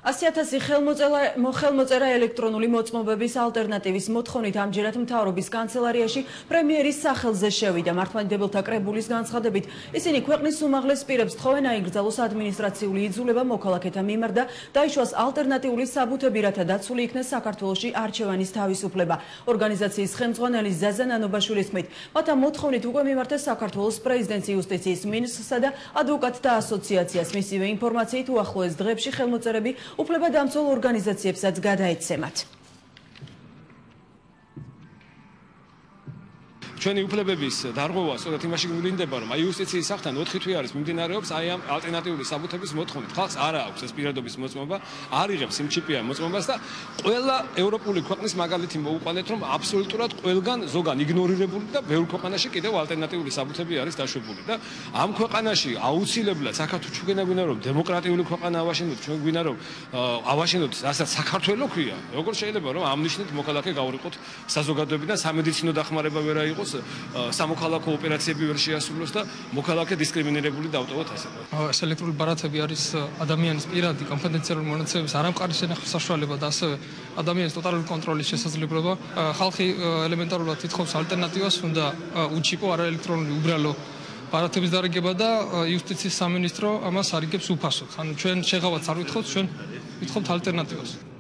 100,000 ხელმოწერა ელექტრონული მოწმობების ალტერნატივის მოთხოვნით ამჯერად მთავრობის კანცელარიაში პრემიერის სახელზე შევიდა. მართლმადიდებელთა კრებულის განცხადებით, ისინი ქვეყნის უმაღლეს პირებს თხოვენ აიგრძალოს ადმინისტრაციული იძულება მოქალაქეთა მიმართ და დაიშვას ალტერნატიული საბუთები, რათა დაცული იქნეს საქართველოში არჩევანის თავისუფლება. ორგანიზაციის ხელმძღვანელი ზაზა ნანობაშვილის თქმით, მათ ამ მოთხოვნით უკვე მიმართეს საქართველოს პრეზიდენტის იუსტიციის მინისტრსა და ადვოკატთა ასოციაციას. მისივე ინფორმაციით უახლოეს დღეებში ხელმოწერები უფლებადამცველ ორგანიზაციებსაც გადაეცემათ. ჩვენი უფლებების დარღვევა სწორედ იმაში გვინდება, რომ იუსტიციის სახთან 4 თვე არის მიმდინარეობს ამ ალტერნატიული საბუთების მოთხოვნით. ხალხს არ აქვს ეს პირადობის მოწმობა, არ იღებს იმ ჩიპიან მოწმობას და ყველა ევროპული ქვეყნის მაგალითი მოუყანეთ, რომ აბსოლუტურად ყველგან ზოგან იგნორირებული და ბევრ ქვეყანაში კიდევ ალტერნატიული საბუთები არის დაშვებული და ამ ქვეყანაში აუცილებლად საქართველოს ჩვენ გვინდა რომ დემოკრატიული ქვეყანა ავაშენოთ, ჩვენ გვინდა რომ ავაშენოთ რასაც საქართველოს ქვია. როგორ შეიძლება რომ ამ ნიშნით მოქალაქე გავრიყოთ საზოგადოებიდან სამედიცინო დახმარება ვერ აიღოს სამოქალაქო ოპერაციები ვერ შეასრულოს და მოქალაქე დისკრიმინირებული დავტოვოთ ასე. ეს ელექტრონული ბარათები არის ადამიანის პირადი კონფიდენციალური მონაცემების არამყარი შენახვის საშუალება და ასევე ადამიანის ტოტალური კონტროლის შესაძლებლობა. ხალხი ელემენტარულად ითხოვს ალტერნატივას, უნდა უჩიპო არაელექტრონული უბრალო ბარათების დარიგება და იუსტიციის სამინისტრო ამას არიგებს უფასოდ. ანუ ჩვენ შეღავაც არ ვითხოვთ, ჩვენ ვითხოვთ ალტერნატივას.